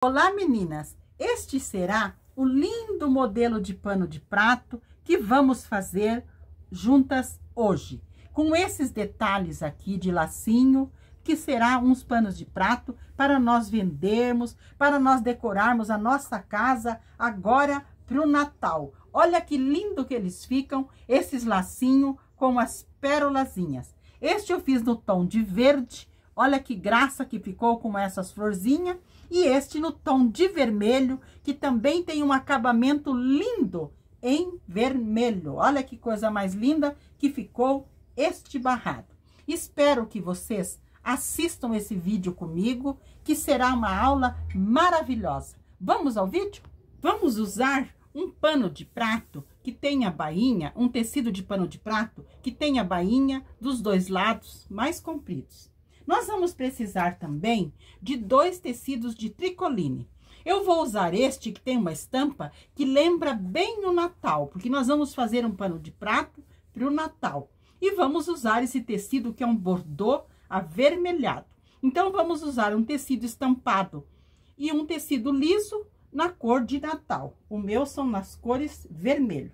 Olá, meninas! Este será o lindo modelo de pano de prato que vamos fazer juntas hoje. Com esses detalhes aqui de lacinho, que será uns panos de prato para nós vendermos, para nós decorarmos a nossa casa agora para o Natal. Olha que lindo que eles ficam, esses lacinhos com as pérolazinhas. Este eu fiz no tom de verde, olha que graça que ficou com essas florzinhas. E este no tom de vermelho, que também tem um acabamento lindo em vermelho. Olha que coisa mais linda que ficou este barrado. Espero que vocês assistam esse vídeo comigo, que será uma aula maravilhosa. Vamos ao vídeo? Vamos usar um pano de prato que tenha bainha, um tecido de pano de prato que tenha bainha dos dois lados mais compridos. Nós vamos precisar também de 2 tecidos de tricoline. Eu vou usar este que tem uma estampa que lembra bem o Natal, porque nós vamos fazer um pano de prato para o Natal. E vamos usar esse tecido que é um bordô avermelhado. Então, vamos usar um tecido estampado e um tecido liso na cor de Natal. O meu são nas cores vermelho.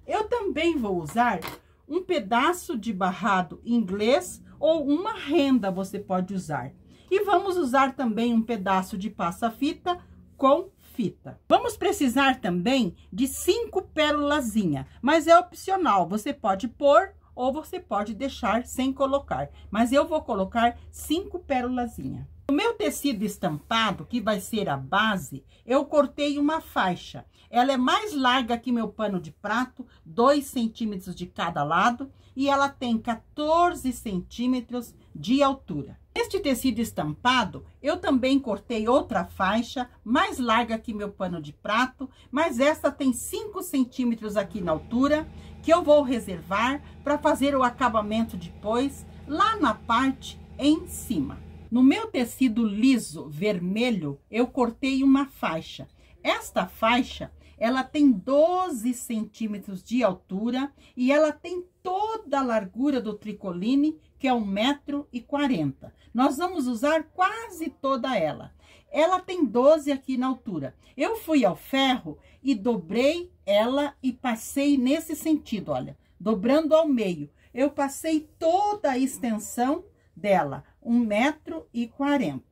Eu também vou usar um pedaço de barrado inglês ou uma renda você pode usar. E vamos usar também um pedaço de passa-fita com fita. Vamos precisar também de 5 pérolazinhas, mas é opcional. Você pode pôr ou você pode deixar sem colocar. Mas eu vou colocar 5 pérolazinhas. O meu tecido estampado, que vai ser a base, eu cortei uma faixa. Ela é mais larga que meu pano de prato, 2 centímetros de cada lado, e ela tem 14 centímetros de altura. Este tecido estampado, eu também cortei outra faixa, mais larga que meu pano de prato, mas essa tem 5 centímetros aqui na altura, que eu vou reservar para fazer o acabamento depois, lá na parte em cima. No meu tecido liso vermelho, eu cortei uma faixa. Esta faixa, ela tem 12 centímetros de altura e ela tem toda a largura do tricoline, que é 1,40 m. Nós vamos usar quase toda ela. Ela tem 12 aqui na altura. Eu fui ao ferro e dobrei ela e passei nesse sentido, olha, dobrando ao meio. Eu passei toda a extensão dela, 1,40 m.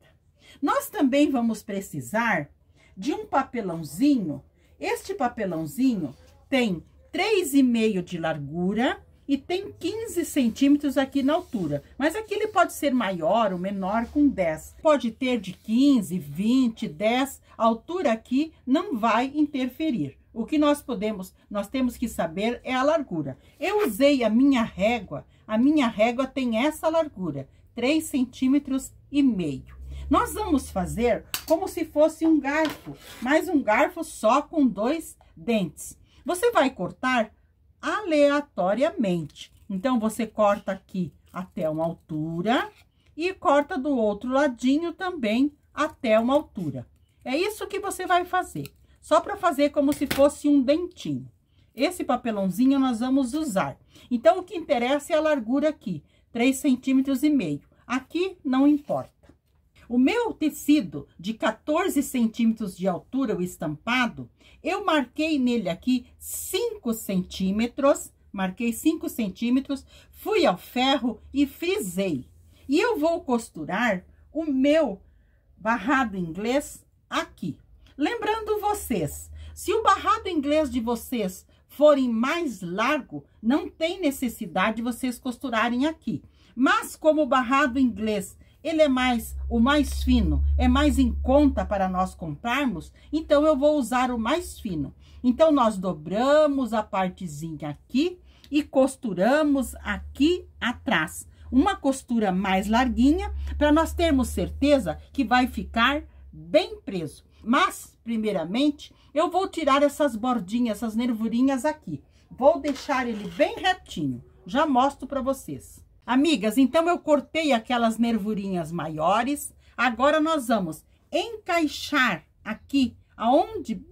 Nós também vamos precisar de um papelãozinho. Este papelãozinho tem 3,5 de largura e tem 15 centímetros aqui na altura. Mas aqui ele pode ser maior ou menor, com 10. Pode ter de 15, 20, 10. A altura aqui não vai interferir. O que nós temos que saber é a largura. Eu usei a minha régua tem essa largura, 3,5 centímetros. Nós vamos fazer como se fosse um garfo, mas um garfo só com 2 dentes. Você vai cortar aleatoriamente. Então, você corta aqui até uma altura e corta do outro ladinho também até uma altura. É isso que você vai fazer, só para fazer como se fosse um dentinho. Esse papelãozinho nós vamos usar. Então, o que interessa é a largura aqui, 3,5 centímetros. Aqui não importa. O meu tecido de 14 centímetros de altura, o estampado, eu marquei nele aqui 5 centímetros, marquei 5 centímetros, fui ao ferro e frisei. E eu vou costurar o meu barrado inglês aqui. Lembrando vocês, se o barrado inglês de vocês forem mais largo, não tem necessidade de vocês costurarem aqui. Mas como o barrado inglês ele é o mais fino, é mais em conta para nós comprarmos, então eu vou usar o mais fino. Então, nós dobramos a partezinha aqui e costuramos aqui atrás. Uma costura mais larguinha, para nós termos certeza que vai ficar bem preso. Mas, primeiramente, eu vou tirar essas bordinhas, essas nervurinhas aqui. Vou deixar ele bem retinho, já mostro para vocês. Amigas, então eu cortei aquelas nervurinhas maiores. Agora nós vamos encaixar aqui,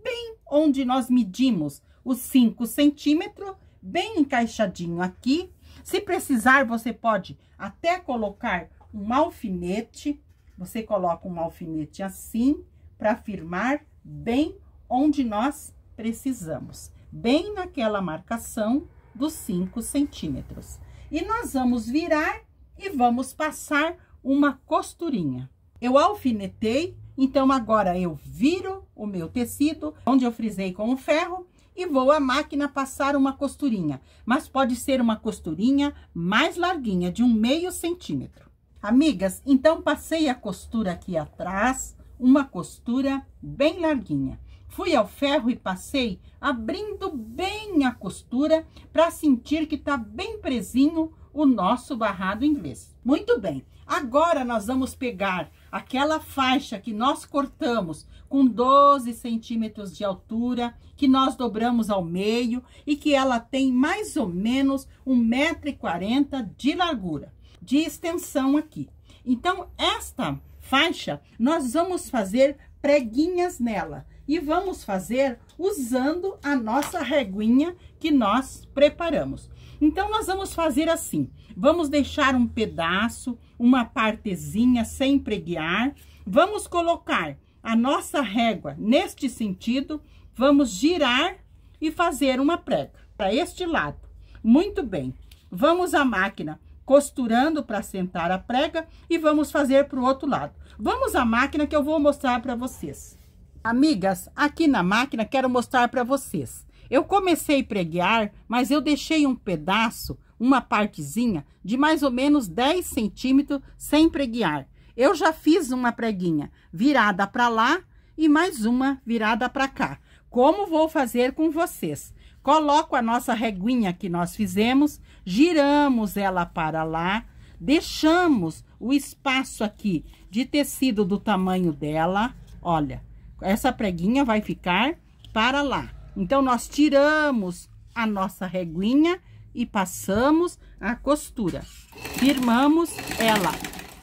bem onde nós medimos os 5 centímetros, bem encaixadinho aqui. Se precisar, você pode até colocar um alfinete. Você coloca um alfinete assim, para firmar bem onde nós precisamos, bem naquela marcação dos 5 centímetros. E nós vamos virar e vamos passar uma costurinha. Eu alfinetei, então agora eu viro o meu tecido, onde eu frisei com o ferro, e vou à máquina passar uma costurinha. Mas pode ser uma costurinha mais larguinha, de 1/2 centímetro. Amigas, então passei a costura aqui atrás, uma costura bem larguinha. Fui ao ferro e passei abrindo bem a costura para sentir que tá bem presinho o nosso barrado inglês. Muito bem, agora nós vamos pegar aquela faixa que nós cortamos com 12 centímetros de altura, que nós dobramos ao meio e que ela tem mais ou menos 1,40 m de largura, de extensão aqui. Então, esta faixa, nós vamos fazer preguinhas nela e vamos fazer usando a nossa reguinha que nós preparamos. Então, nós vamos fazer assim, vamos deixar um pedaço, uma partezinha sem preguiar, vamos colocar a nossa régua neste sentido, vamos girar e fazer uma prega para este lado. Muito bem, vamos à máquina costurando para sentar a prega e vamos fazer para o outro lado. Vamos à máquina que eu vou mostrar para vocês. Amigas, aqui na máquina quero mostrar para vocês. Eu comecei a preguiar, mas eu deixei um pedaço, uma partezinha de mais ou menos 10 centímetros sem preguiar. Eu já fiz uma preguinha virada para lá e mais uma virada para cá. Como vou fazer com vocês? Coloco a nossa reguinha que nós fizemos, giramos ela para lá, deixamos o espaço aqui de tecido do tamanho dela. Olha, essa preguinha vai ficar para lá. Então, nós tiramos a nossa reguinha e passamos a costura. Firmamos ela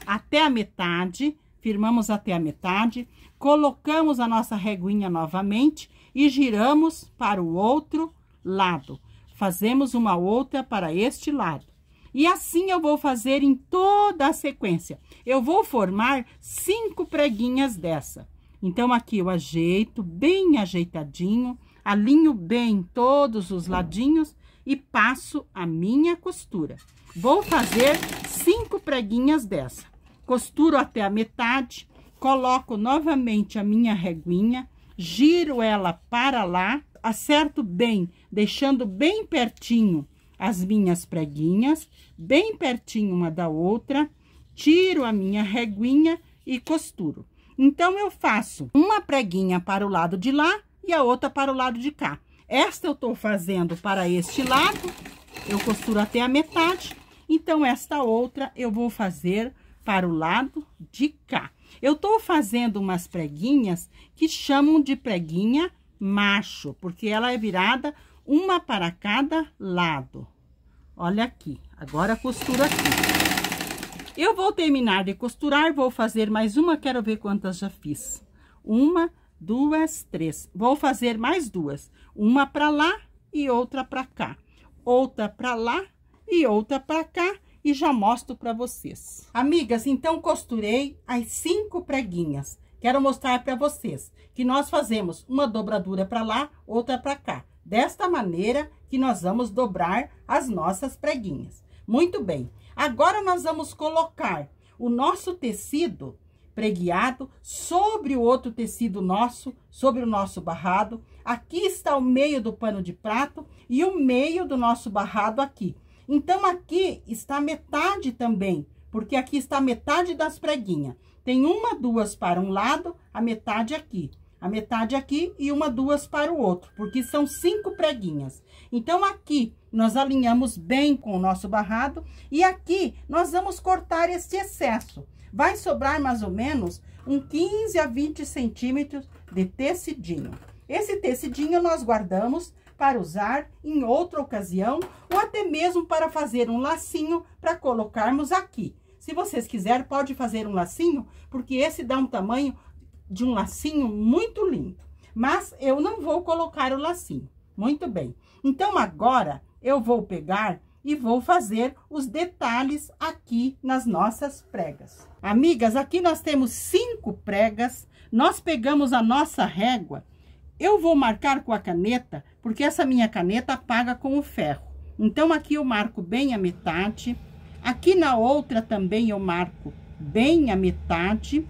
até a metade, firmamos até a metade, colocamos a nossa reguinha novamente e giramos para o outro lado. Fazemos uma outra para este lado. E assim eu vou fazer em toda a sequência. Eu vou formar 5 preguinhas dessa. Então, aqui eu ajeito bem ajeitadinho, alinho bem todos os ladinhos e passo a minha costura. Vou fazer 5 preguinhas dessa. Costuro até a metade, coloco novamente a minha reguinha, giro ela para lá, acerto bem, deixando bem pertinho as minhas preguinhas, bem pertinho uma da outra, tiro a minha reguinha e costuro. Então, eu faço uma preguinha para o lado de lá e a outra para o lado de cá. Esta eu tô fazendo para este lado, eu costuro até a metade, então esta outra eu vou fazer para o lado de cá. Eu tô fazendo umas preguinhas que chamam de preguinha macho, porque ela é virada uma para cada lado. Olha aqui, agora costuro aqui. Eu vou terminar de costurar, vou fazer mais uma, quero ver quantas já fiz. 1, 2, 3. Vou fazer mais 2. Uma para lá e outra para cá. Outra para lá e outra para cá. E já mostro para vocês. Amigas, então costurei as 5 preguinhas. Quero mostrar para vocês que nós fazemos uma dobradura para lá, outra para cá. Desta maneira que nós vamos dobrar as nossas preguinhas. Muito bem. Agora nós vamos colocar o nosso tecido preguiado sobre o outro tecido nosso, sobre o nosso barrado. Aqui está o meio do pano de prato e o meio do nosso barrado aqui. Então, aqui está metade também, porque aqui está metade das preguinhas. Tem 1, 2 para um lado, a metade aqui e 1, 2 para o outro, porque são 5 preguinhas. Então, aqui nós alinhamos bem com o nosso barrado e aqui nós vamos cortar esse excesso. Vai sobrar mais ou menos uns 15 a 20 centímetros de tecidinho. Esse tecidinho nós guardamos para usar em outra ocasião, ou até mesmo para fazer um lacinho para colocarmos aqui. Se vocês quiserem, pode fazer um lacinho, porque esse dá um tamanho de um lacinho muito lindo. Mas eu não vou colocar o lacinho. Muito bem. Então, agora, eu vou pegar e vou fazer os detalhes aqui nas nossas pregas. Amigas, aqui nós temos 5 pregas. nós pegamos a nossa régua. Eu vou marcar com a caneta, porque essa minha caneta apaga com o ferro. Então, aqui eu marco bem a metade. Aqui na outra também eu marco bem a metade.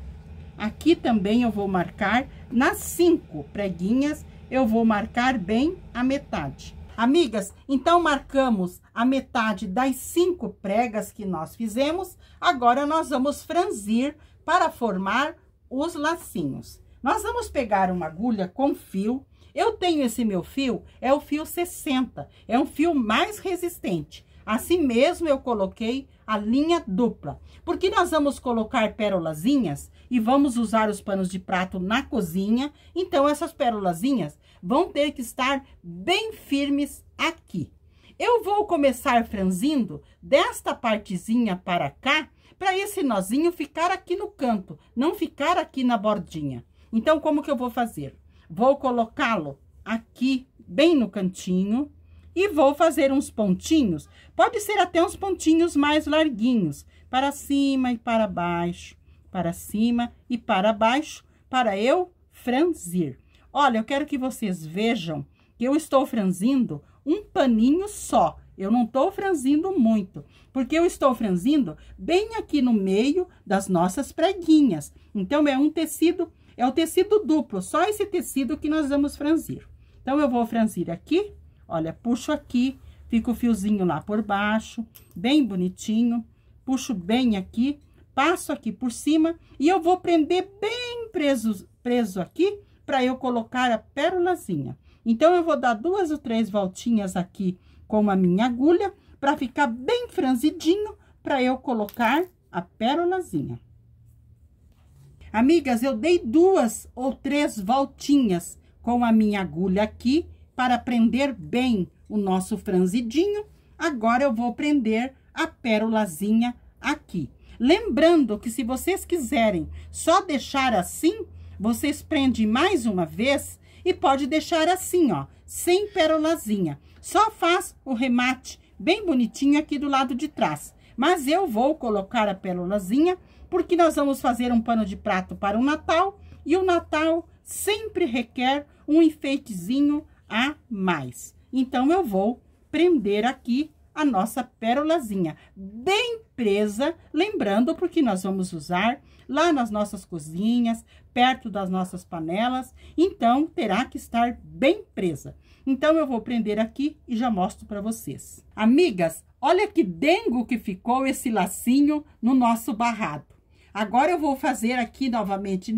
Aqui também eu vou marcar nas 5 preguinhas, eu vou marcar bem a metade. Amigas, então marcamos a metade das 5 pregas que nós fizemos. Agora nós vamos franzir para formar os lacinhos. Nós vamos pegar uma agulha com fio. Eu tenho esse meu fio, é o fio 60, é um fio mais resistente. Assim mesmo eu coloquei a linha dupla, porque nós vamos colocar pérolazinhas e vamos usar os panos de prato na cozinha. Então, essas pérolazinhas vão ter que estar bem firmes aqui. Eu vou começar franzindo desta partezinha para cá, para esse nozinho ficar aqui no canto, não ficar aqui na bordinha. Então, como que eu vou fazer? Vou colocá-lo aqui, bem no cantinho, e vou fazer uns pontinhos, pode ser até uns pontinhos mais larguinhos, para cima e para baixo, para cima e para baixo, para eu franzir. Olha, eu quero que vocês vejam que eu estou franzindo um paninho só, eu não estou franzindo muito, porque eu estou franzindo bem aqui no meio das nossas preguinhas. Então, é um tecido, é o tecido duplo, só esse tecido que nós vamos franzir. Então, eu vou franzir aqui. Olha, puxo aqui, fica o fiozinho lá por baixo, bem bonitinho. Puxo bem aqui, passo aqui por cima e eu vou prender bem preso aqui para eu colocar a pérolazinha. Então, eu vou dar 2 ou 3 voltinhas aqui com a minha agulha para ficar bem franzidinho para eu colocar a pérolazinha. Amigas, eu dei 2 ou 3 voltinhas com a minha agulha aqui para prender bem o nosso franzidinho. Agora, eu vou prender a pérolazinha aqui. Lembrando que se vocês quiserem só deixar assim, vocês prendem mais uma vez e pode deixar assim, ó, sem pérolazinha. Só faz o remate bem bonitinho aqui do lado de trás. Mas eu vou colocar a pérolazinha, porque nós vamos fazer um pano de prato para o Natal, e o Natal sempre requer um enfeitezinho a mais. Então, eu vou prender aqui a nossa pérolazinha bem presa, lembrando, porque nós vamos usar lá nas nossas cozinhas, perto das nossas panelas, então terá que estar bem presa. Então, eu vou prender aqui e já mostro para vocês. Amigas, olha que dengo que ficou esse lacinho no nosso barrado. Agora, eu vou fazer aqui novamente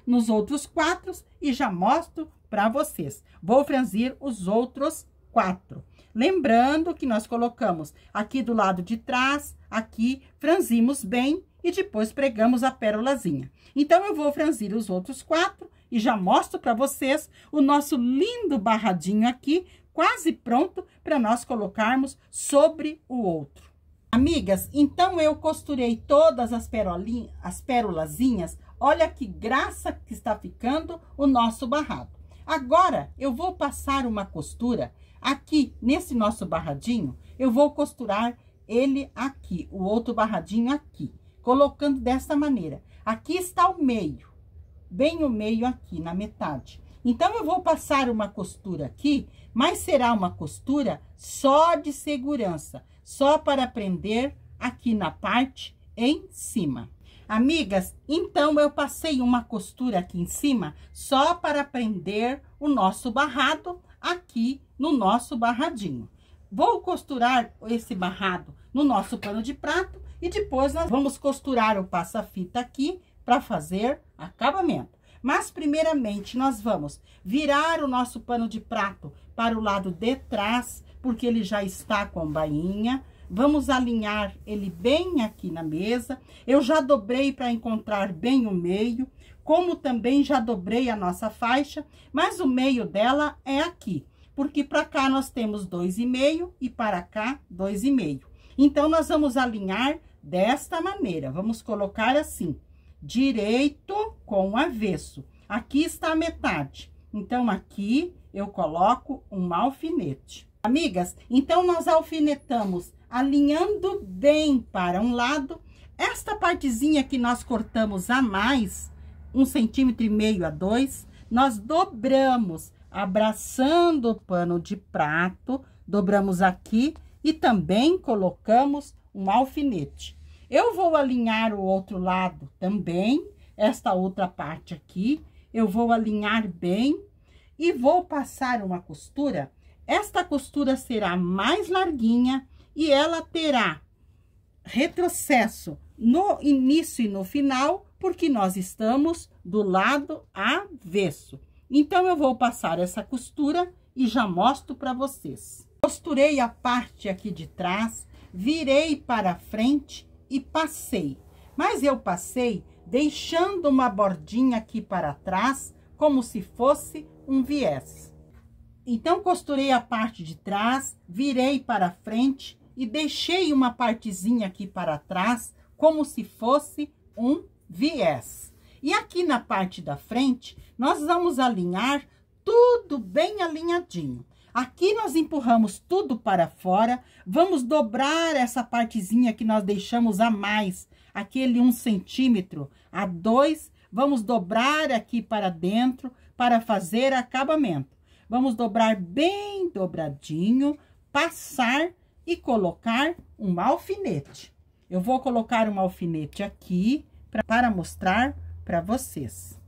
nos outros 4 e já mostro para vocês. Vou franzir os outros 4. Lembrando que nós colocamos aqui do lado de trás, aqui, franzimos bem e depois pregamos a pérolazinha. Então, eu vou franzir os outros 4 e já mostro para vocês o nosso lindo barradinho aqui, quase pronto para nós colocarmos sobre o outro. Amigas, então eu costurei todas as pérolazinhas. Olha que graça que está ficando o nosso barrado. Agora, eu vou passar uma costura aqui, nesse nosso barradinho, eu vou costurar ele aqui, o outro barradinho aqui, colocando dessa maneira. Aqui está o meio, bem o meio aqui, na metade. Então, eu vou passar uma costura aqui, mas será uma costura só de segurança, só para prender aqui na parte em cima. Amigas, então, eu passei uma costura aqui em cima, só para prender o nosso barrado aqui no nosso barradinho. Vou costurar esse barrado no nosso pano de prato e depois nós vamos costurar o passa-fita aqui para fazer acabamento. Mas, primeiramente, nós vamos virar o nosso pano de prato para o lado de trás, porque ele já está com bainha. Vamos alinhar ele bem aqui na mesa. Eu já dobrei para encontrar bem o meio, como também já dobrei a nossa faixa, mas o meio dela é aqui, porque para cá nós temos 2,5 e para cá 2,5. Então, nós vamos alinhar desta maneira. Vamos colocar assim, direito com avesso. Aqui está a metade. Então, aqui eu coloco um alfinete. Amigas, então nós alfinetamos alinhando bem para um lado. Esta partezinha que nós cortamos a mais, 1,5 cm a 2, nós dobramos, abraçando o pano de prato, dobramos aqui e também colocamos um alfinete. Eu vou alinhar o outro lado também, esta outra parte aqui, eu vou alinhar bem e vou passar uma costura. Esta costura será mais larguinha e ela terá retrocesso no início e no final, porque nós estamos do lado avesso. Então, eu vou passar essa costura e já mostro para vocês. Costurei a parte aqui de trás, virei para frente e passei. Mas eu passei deixando uma bordinha aqui para trás, como se fosse um viés. Então, costurei a parte de trás, virei para frente e deixei uma partezinha aqui para trás, como se fosse um viés. E aqui na parte da frente, nós vamos alinhar tudo bem alinhadinho. Aqui nós empurramos tudo para fora, vamos dobrar essa partezinha que nós deixamos a mais, aquele 1 centímetro a 2, vamos dobrar aqui para dentro para fazer acabamento. Vamos dobrar bem dobradinho, passar e colocar um alfinete. Eu vou colocar um alfinete aqui para mostrar para vocês.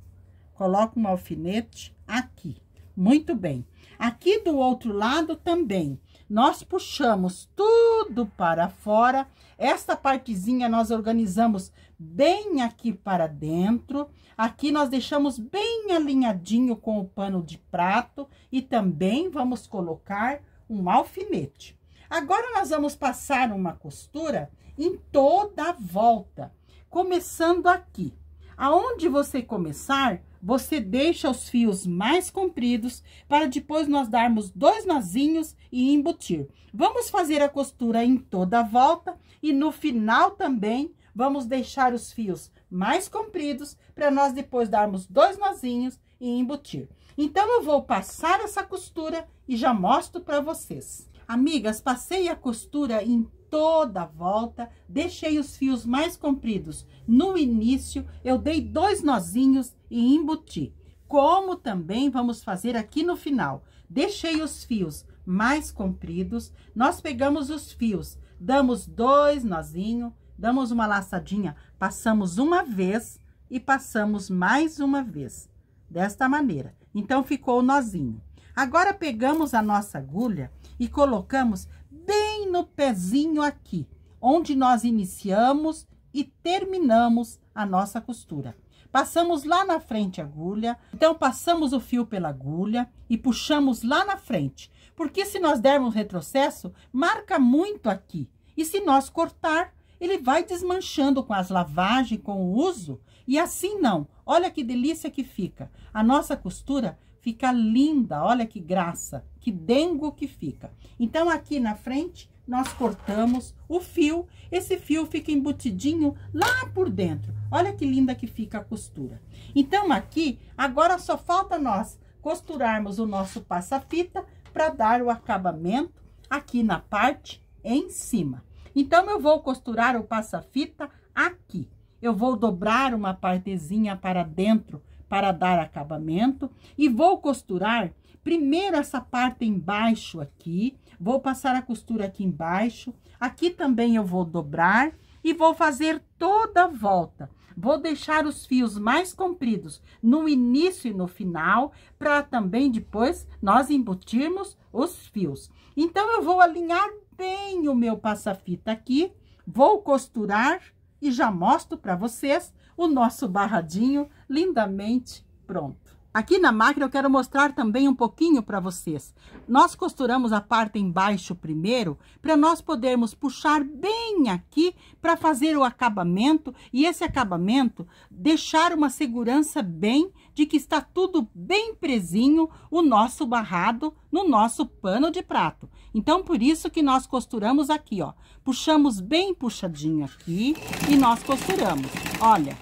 Coloco um alfinete aqui. Muito bem. Aqui do outro lado também, nós puxamos tudo para fora. Esta partezinha nós organizamos bem aqui para dentro. Aqui nós deixamos bem alinhadinho com o pano de prato e também vamos colocar um alfinete. Agora, nós vamos passar uma costura em toda a volta, começando aqui. Aonde você começar, você deixa os fios mais compridos para depois nós darmos 2 nozinhos e embutir. Vamos fazer a costura em toda a volta e no final também vamos deixar os fios mais compridos para nós depois darmos 2 nozinhos e embutir. Então, eu vou passar essa costura e já mostro para vocês. Amigas, passei a costura em toda a volta, deixei os fios mais compridos no início, eu dei 2 nozinhos e embuti. Como também vamos fazer aqui no final. Deixei os fios mais compridos, nós pegamos os fios, damos 2 nozinhos, damos uma laçadinha, passamos uma vez e passamos mais uma vez, desta maneira. Então, ficou o nozinho. Agora, pegamos a nossa agulha e colocamos bem no pezinho aqui, onde nós iniciamos e terminamos a nossa costura. Passamos lá na frente a agulha, então passamos o fio pela agulha e puxamos lá na frente, porque se nós dermos retrocesso, marca muito aqui. E se nós cortar, ele vai desmanchando com as lavagens, com o uso, e assim não. Olha que delícia que fica. A nossa costura fica linda, olha que graça, que dengo que fica. Então, aqui na frente, nós cortamos o fio, esse fio fica embutidinho lá por dentro. Olha que linda que fica a costura. Então, aqui, agora só falta nós costurarmos o nosso passa-fita para dar o acabamento aqui na parte em cima. Então, eu vou costurar o passa-fita aqui. Eu vou dobrar uma partezinha para dentro para dar acabamento e vou costurar primeiro essa parte embaixo aqui, vou passar a costura aqui embaixo, aqui também eu vou dobrar e vou fazer toda a volta. Vou deixar os fios mais compridos no início e no final, para também depois nós embutirmos os fios. Então, eu vou alinhar bem o meu passa-fita aqui, vou costurar e já mostro para vocês o nosso barradinho lindamente pronto. Aqui na máquina eu quero mostrar também um pouquinho para vocês. Nós costuramos a parte embaixo primeiro, para nós podermos puxar bem aqui para fazer o acabamento. E esse acabamento deixar uma segurança bem de que está tudo bem presinho o nosso barrado no nosso pano de prato. Então, por isso que nós costuramos aqui, ó. Puxamos bem puxadinho aqui e nós costuramos. Olha.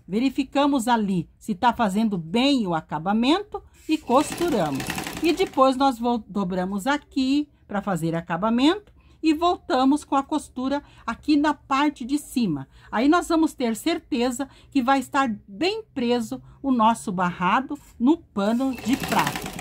Verificamos ali se está fazendo bem o acabamento e costuramos. E depois nós dobramos aqui para fazer acabamento e voltamos com a costura aqui na parte de cima. Aí nós vamos ter certeza que vai estar bem preso o nosso barrado no pano de prato.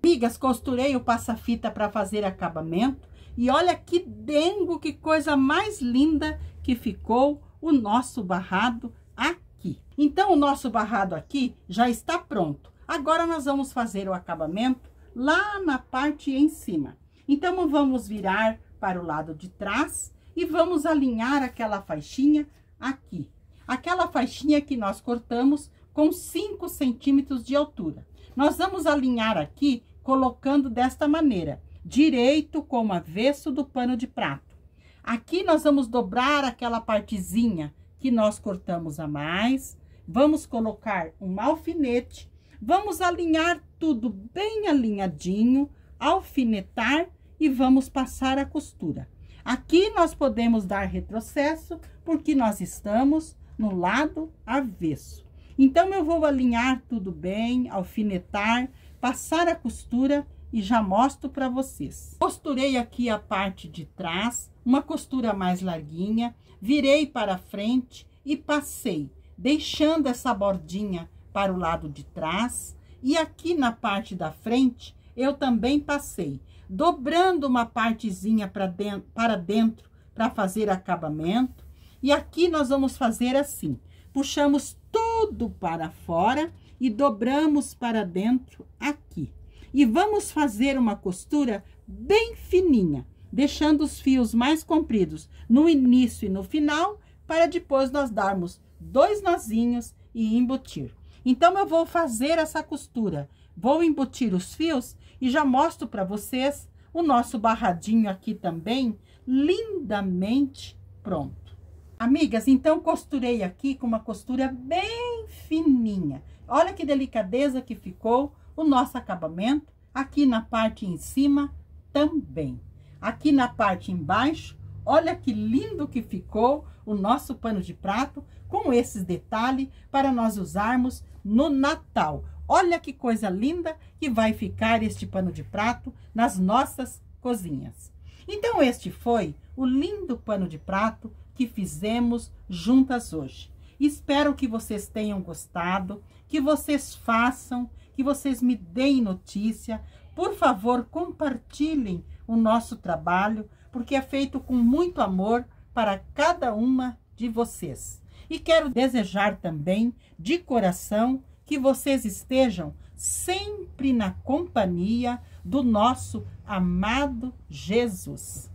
Amigas, costurei o passa-fita para fazer acabamento e olha que dengo, que coisa mais linda que ficou o nosso barrado aqui. Então, o nosso barrado aqui já está pronto. Agora, nós vamos fazer o acabamento lá na parte em cima. Então, vamos virar para o lado de trás e vamos alinhar aquela faixinha aqui. Aquela faixinha que nós cortamos com 5 centímetros de altura. Nós vamos alinhar aqui colocando desta maneira, direito com o avesso do pano de prato. Aqui nós vamos dobrar aquela partezinha que nós cortamos a mais. Vamos colocar um alfinete. Vamos alinhar tudo bem alinhadinho, alfinetar e vamos passar a costura. Aqui nós podemos dar retrocesso porque nós estamos no lado avesso. Então, eu vou alinhar tudo bem, alfinetar, passar a costura e já mostro para vocês. Costurei aqui a parte de trás, uma costura mais larguinha, virei para frente e passei, deixando essa bordinha para o lado de trás. E aqui na parte da frente, eu também passei, dobrando uma partezinha para dentro para fazer acabamento. E aqui nós vamos fazer assim, puxamos tudo para fora e dobramos para dentro aqui. E vamos fazer uma costura bem fininha, deixando os fios mais compridos no início e no final, para depois nós darmos 2 nozinhos e embutir. Então, eu vou fazer essa costura, vou embutir os fios e já mostro para vocês o nosso barradinho aqui também, lindamente pronto. Amigas, então, costurei aqui com uma costura bem fininha. Olha que delicadeza que ficou o nosso acabamento. Aqui na parte em cima também. Aqui na parte embaixo, olha que lindo que ficou o nosso pano de prato com esses detalhes para nós usarmos no Natal. Olha que coisa linda que vai ficar este pano de prato nas nossas cozinhas. Então, este foi o lindo pano de prato que fizemos juntas hoje. Espero que vocês tenham gostado, que vocês façam, que vocês me deem notícia. Por favor, compartilhem o nosso trabalho, porque é feito com muito amor para cada uma de vocês. E quero desejar também, de coração, que vocês estejam sempre na companhia do nosso amado Jesus.